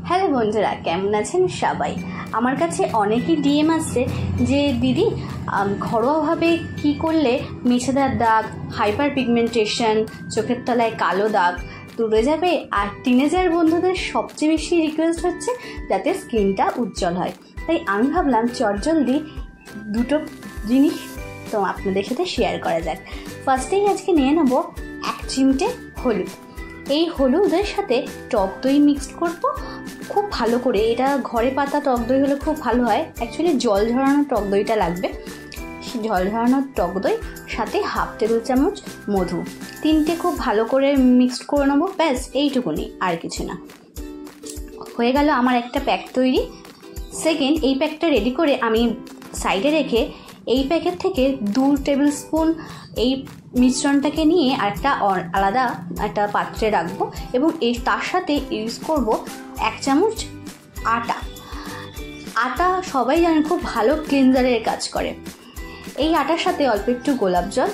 Hello বন্ধুরা, কেমন আছেন সবাই? আমার কাছে অনেকই ডিএম আসছে যে দিদি ঘরোয়াভাবে কি করলে মেছেদার দাগ, হাইপার পিগমেন্টেশন, চোখের তলায় কালো দাগ দূরে যাবে। আর টিনেজার বন্ধুদের সবচেয়ে বেশি রিকোয়েস্ট হচ্ছে যাতে স্কিনটা উজ্জ্বল হয়। তাই আমি ভাবলাম চটজলদি দুটো জিনিস তো আপনাদের সাথে শেয়ার করা যাক। ফার্স্টেই আজকে নিয়ে নেব 1 চিমটে হলুদ। এই হলুদের সাথে টক দই মিক্সড করব খুব ভালো করে। এটা ঘরে পাতা টক দই হলে খুব ভালো হয়। অ্যাকচুয়ালি জল ঝরানো টক দইটা লাগবে। জল ঝরানো টক দই সাথে 1/2 টেবিল চামচ মধু, 3টে খুব ভালো করে মিক্সড করে নেবো। ব্যাস এইটুকুনি, আর কিছু না। হয়ে গেল আমার একটা প্যাক তৈরি। সেকেন্ড, এই প্যাকটা রেডি করে আমি সাইডে রেখে এই প্যাকেট থেকে 2 টেবিল স্পুন এই মিশ্রণটাকে নিয়ে আলাদা একটা পাত্রে রাখবো এবং তার সাথে ইউজ করব 1 চামচ আটা। সবাই জানেন খুব ভালো ক্লিনজারের কাজ করে। এই আটার সাথে অল্প একটু গোলাপ জল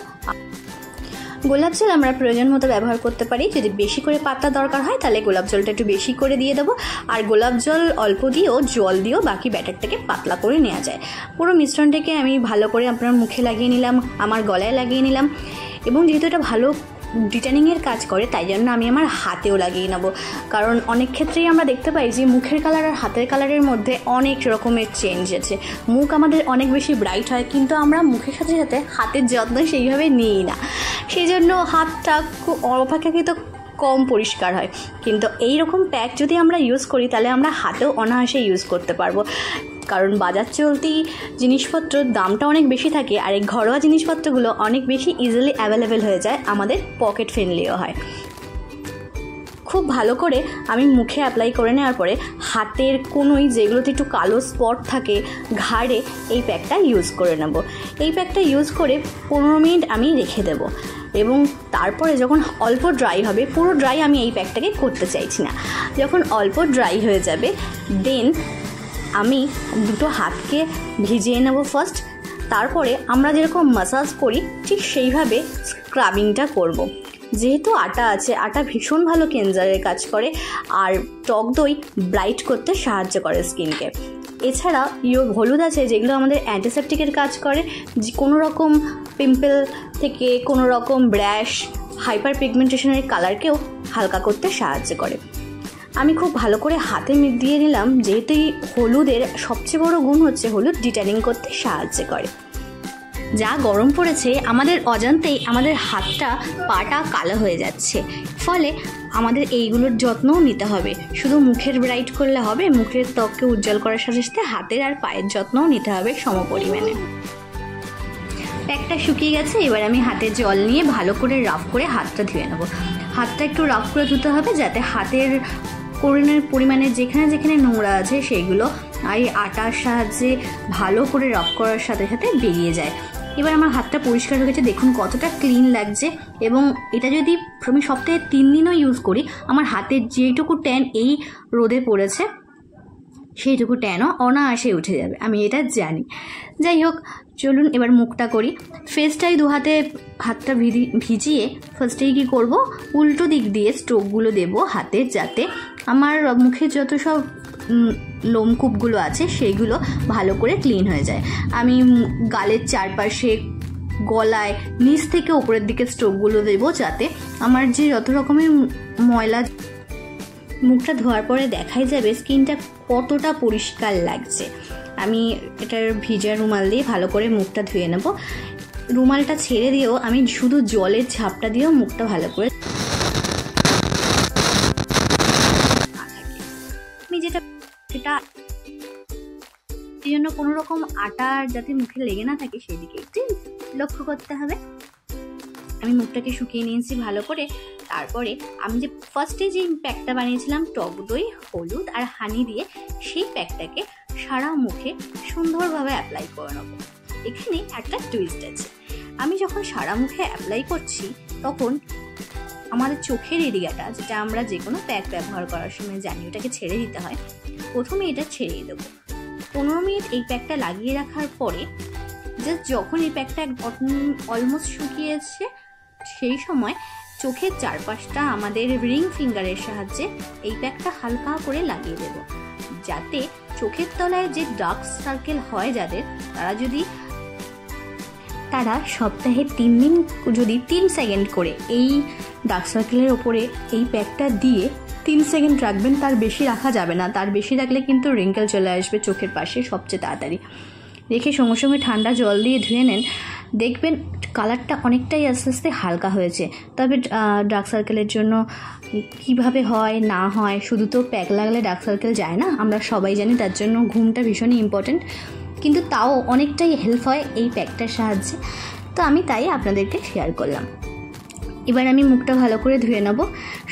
আমরা প্রয়োজন মতো ব্যবহার করতে পারি। যদি বেশি করে পাতা দরকার হয় তাহলে গোলাপ জলটা একটু বেশি করে দিয়ে দেবো। আর গোলাপ জল অল্প দিয়েও জল দিয়েও বাকি ব্যাটারটাকে পাতলা করে নেওয়া যায়। পুরো মিশ্রণটাকে আমি ভালো করে আপনার মুখে লাগিয়ে নিলাম, আমার গলায় লাগিয়ে নিলাম। এবং যেহেতু এটা ভালো ডিটেনিংয়ের কাজ করে তাই জন্য আমি আমার হাতেও লাগিয়ে নেব। কারণ অনেক ক্ষেত্রেই আমরা দেখতে পাই যে মুখের কালার আর হাতের কালারের মধ্যে অনেক রকমের চেঞ্জ আছে। মুখ আমাদের অনেক বেশি ব্রাইট হয়, কিন্তু আমরা মুখের সাথে সাথে হাতের যত্ন সেইভাবে নিই না। সেই জন্য হাতটা খুব অপেক্ষাকৃত কম পরিষ্কার হয়। কিন্তু এই রকম প্যাক যদি আমরা ইউজ করি তাহলে আমরা হাতেও অনায়াসে ইউজ করতে পারবো। কারণ বাজার চলতি জিনিসপত্রের দামটা অনেক বেশি থাকে, আর এই ঘরোয়া জিনিসপত্রগুলো অনেক বেশি ইজিলি অ্যাভেলেবেল হয়ে যায়, আমাদের পকেট ফ্রেন্ডলিও হয়। খুব ভালো করে আমি মুখে অ্যাপ্লাই করে নেওয়ার পরে হাতের কোনোই যেগুলোতে একটু কালো স্পট থাকে ঘাড়ে এই প্যাকটা ইউজ করে নেব। এই প্যাকটা ইউজ করে 15 মিনিট আমি রেখে দেব। এবং তারপরে যখন অল্প ড্রাই হবে, পুরো ড্রাই আমি এই প্যাকটাকে করতে চাইছি না, যখন অল্প ড্রাই হয়ে যাবে দেন আমি দুটো হাতকে ভিজিয়ে নেব ফার্স্ট। তারপরে আমরা যেরকম মাসাজ করি ঠিক সেইভাবে স্ক্রাবিংটা করব। যেহেতু আটা আছে, আটা ভীষণ ভালো ক্লিনজারের কাজ করে আর টক দই ব্রাইট করতে সাহায্য করে স্কিনকে। এছাড়া হলুদ আছে যেগুলো আমাদের অ্যান্টিসেপটিকের কাজ করে, যে কোনো রকম পিম্পল থেকে কোনো রকম র্যাশ, হাইপার পিগমেন্টেশনের কালারকেও হালকা করতে সাহায্য করে। আমি খুব ভালো করে হাতে দিয়ে নিলাম, যেহেতু এই হলুদের সবচেয়ে বড় গুণ হচ্ছে হলুদ ডিটেনিং করতে সাহায্য করে। যা গরম পড়েছে আমাদের অজান্তেই আমাদের হাতটা পাটা কালো হয়ে যাচ্ছে, ফলে আমাদের এইগুলোর যত্নও নিতে হবে। শুধু মুখের ব্রাইট করলে হবে, মুখের ত্বককে উজ্জ্বল করার সাথে সাথে হাতের আর পায়ের যত্নও নিতে হবে সমপরিমাণে। প্যাকটা শুকিয়ে গেছে, এবার আমি হাতে জল নিয়ে ভালো করে রাফ করে হাতটা ধুয়ে নেব। হাতটা একটু রাফ করে ধুতে হবে যাতে হাতের পরিমাণে যেখানে যেখানে নোংরা আছে সেইগুলো এই আটার সাহায্যে ভালো করে রাফ করার সাথে সাথে বেরিয়ে যায়। এবার আমার হাতটা পরিষ্কার হয়ে গেছে, দেখুন কতটা ক্লিন লাগছে। এবং এটা যদি আমি সপ্তাহে 3 দিনও ইউজ করি, আমার হাতের যেটুকু ট্যান এই রোদে পড়েছে সেইটুকু ট্যানও অনায়াসে উঠে যাবে, আমি এটা জানি। যাই হোক, চলুন এবার মুখটা করি। ফেসটাই হাতটা ভিজিয়ে ফার্স্টেই কী করব, উল্টো দিক দিয়ে স্ট্রোকগুলো দেবো হাতের, যাতে আমার মুখে যত সব লোমকূপগুলো আছে সেইগুলো ভালো করে ক্লিন হয়ে যায়। আমি গালের চারপাশে, গলায়, নিচ থেকে ওপরের দিকে স্ট্রোকগুলো দেবো, যাতে আমার যে যত রকমের ময়লা মুখটা ধোয়ার পরে দেখাই যাবে স্কিনটা কতটা পরিষ্কার লাগছে। আমি এটার ভিজা রুমাল দিয়ে ভালো করে মুখটা ধুয়ে নেব। রুমালটা ছেড়ে দিয়েও আমি শুধু জলের ঝাপটা দিয়েও মুখটা ভালো করে সেটা এই জন্য কোনো রকম আটা যাতে মুখে লেগে না থাকে সেদিকে একটু লক্ষ্য করতে হবে। আমি মুখটাকে শুকিয়ে নিয়েছি ভালো করে। তারপরে আমি যে ফার্স্টে যে প্যাকটা বানিয়েছিলাম টক দই, হলুদ আর হানি দিয়ে, সেই প্যাকটাকে সারা মুখে সুন্দরভাবে অ্যাপ্লাই করে নেব। এখানে একটা টুইস্ট আছে, আমি যখন সারা মুখে অ্যাপ্লাই করছি তখন আমাদের চোখের এরিয়াটা, যেটা আমরা যে কোনো প্যাক ব্যবহার করার সময় জানি ওটাকে ছেড়ে দিতে হয়, প্রথমে এটা ছেড়ে দেবো। 15 মিনিট এই প্যাকটা লাগিয়ে রাখার পরে জাস্ট যখন এই প্যাকটা অলমোস্ট শুকিয়েছে সেই সময় চোখের চারপাশটা আমাদের রিং ফিঙ্গারের সাহায্যে এই প্যাকটা হালকা করে লাগিয়ে দেব, যাতে চোখের তলায় যে ডার্ক সার্কেল হয় যাদের, তারা সপ্তাহে 3 দিন যদি 3 সেকেন্ড করে এই ডার্ক সার্কেলের ওপরে এই প্যাকটা দিয়ে 3 সেকেন্ড রাখবেন, তার বেশি রাখা যাবে না। তার বেশি রাখলে কিন্তু রিঙ্কেল চলে আসবে চোখের পাশে সবচেয়ে তাড়াতাড়ি। রেখে সঙ্গে সঙ্গে ঠান্ডা জল দিয়ে ধুয়ে নেন, দেখবেন কালারটা অনেকটাই আস্তে আস্তে হালকা হয়েছে। তবে ডার্ক সার্কেলের জন্য কিভাবে হয় না হয়, শুধু তো প্যাক লাগলে ডার্ক সার্কেল যায় না, আমরা সবাই জানি। তার জন্য ঘুমটা ভীষণই ইম্পর্টেন্ট, কিন্তু তাও অনেকটাই হেল্প হয় এই প্যাকটার সাহায্যে। তো আমি তাই আপনাদেরকে শেয়ার করলাম। এবার আমি মুখটা ভালো করে ধুয়ে নেব।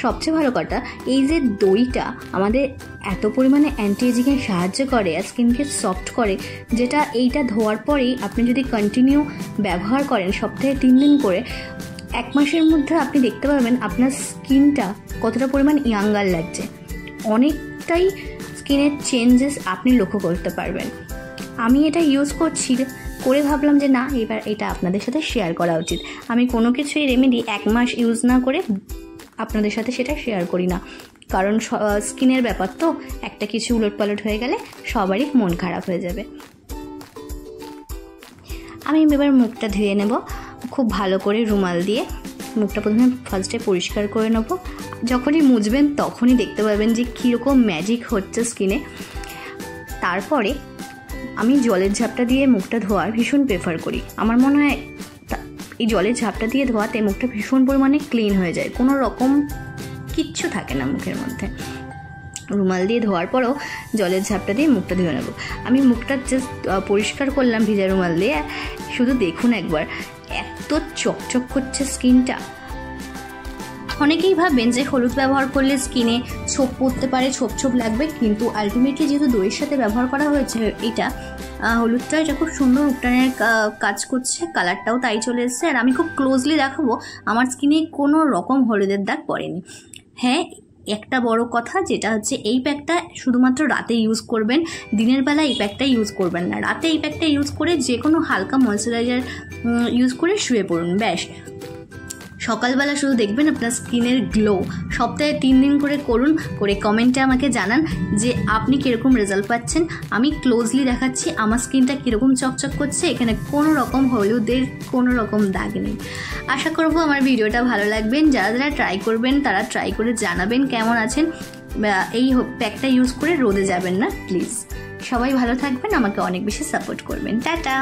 সবচেয়ে ভালো কথা, এই যে দইটা আমাদের এত পরিমাণে অ্যান্টি এজিংয়ে সাহায্য করে আর স্কিনকে সফট করে, যেটা এইটা ধোয়ার পরেই আপনি যদি কন্টিনিউ ব্যবহার করেন সপ্তাহে 3 দিন করে, 1 মাসের মধ্যে আপনি দেখতে পাবেন আপনার স্কিনটা কতটা পরিমাণ ইয়াঙ্গার লাগছে। অনেকটাই স্কিনের চেঞ্জেস আপনি লক্ষ্য করতে পারবেন। আমি এটা ইউজ করছি করে ভাবলাম যে না, এবার এটা আপনাদের সাথে শেয়ার করা উচিত। আমি কোনো কিছুই রেমেডি 1 মাস ইউজ না করে আপনাদের সাথে সেটা শেয়ার করি না, কারণ স্কিনের ব্যাপার তো, একটা কিছু উলটপালট হয়ে গেলে সবারই মন খারাপ হয়ে যাবে। আমি এবার মুখটা ধুয়ে নেব খুব ভালো করে রুমাল দিয়ে। মুখটা প্রথমে ফার্স্টে পরিষ্কার করে নেব। যখনই মুছবেন তখনই দেখতে পাবেন যে কীরকম ম্যাজিক হচ্ছে স্কিনে। তারপরে আমি জলের ঝাপটা দিয়ে মুখটা ধোয়ার ভীষণ প্রেফার করি। আমার মনে হয় এই জলের ঝাপটা দিয়ে ধোয়াতে মুখটা ভীষণ পরিমাণে ক্লিন হয়ে যায়, কোনো রকম কিচ্ছু থাকে না মুখের মধ্যে। রুমাল দিয়ে ধোয়ার পরেও জলের ঝাপটা দিয়ে মুখটা ধুয়ে নেব। আমি মুখটা জাস্ট পরিষ্কার করলাম ভিজা রুমাল দিয়ে, শুধু দেখুন একবার এত চকচক করছে স্কিনটা। অনেকেই ভাববেন যে হলুদ ব্যবহার করলে স্কিনে ছোপ পড়তে পারে, ছোপ ছোপ লাগবে, কিন্তু আলটিমেটলি যেহেতু দইয়ের সাথে ব্যবহার করা হয়েছে এটা, হলুদটা এটা খুব সুন্দর উপটানের কাজ করছে, কালারটাও তাই চলে এসছে। আর আমি খুব ক্লোজলি দেখাবো, আমার স্কিনে কোনো রকম হলুদের দাগ পড়েনি। হ্যাঁ, একটা বড় কথা যেটা হচ্ছে এই প্যাকটা শুধুমাত্র রাতে ইউজ করবেন, দিনের বেলা এই প্যাকটা ইউজ করবেন না। রাতে এই প্যাকটা ইউজ করে যে কোনো হালকা ময়েশ্চারাইজার ইউজ করে শুয়ে পড়ুন, ব্যাস। সকালবেলা শুধু দেখবেন আপনার স্কিনের গ্লো। সপ্তাহে 3 দিন করে করুন, করে কমেন্টে আমাকে জানান যে আপনি কীরকম রেজাল্ট পাচ্ছেন। আমি ক্লোজলি দেখাচ্ছি আমার স্কিনটা কীরকম চকচক করছে, এখানে কোনো রকম হলুদের কোনো রকম দাগ নেই। আশা করব আমার ভিডিওটা ভালো লাগবেন। যারা যারা ট্রাই করবেন তারা ট্রাই করে জানাবেন কেমন আছেন। এই প্যাকটা ইউজ করে রোদে যাবেন না প্লিজ। সবাই ভালো থাকবেন, আমাকে অনেক বেশি সাপোর্ট করবেন। টাটা।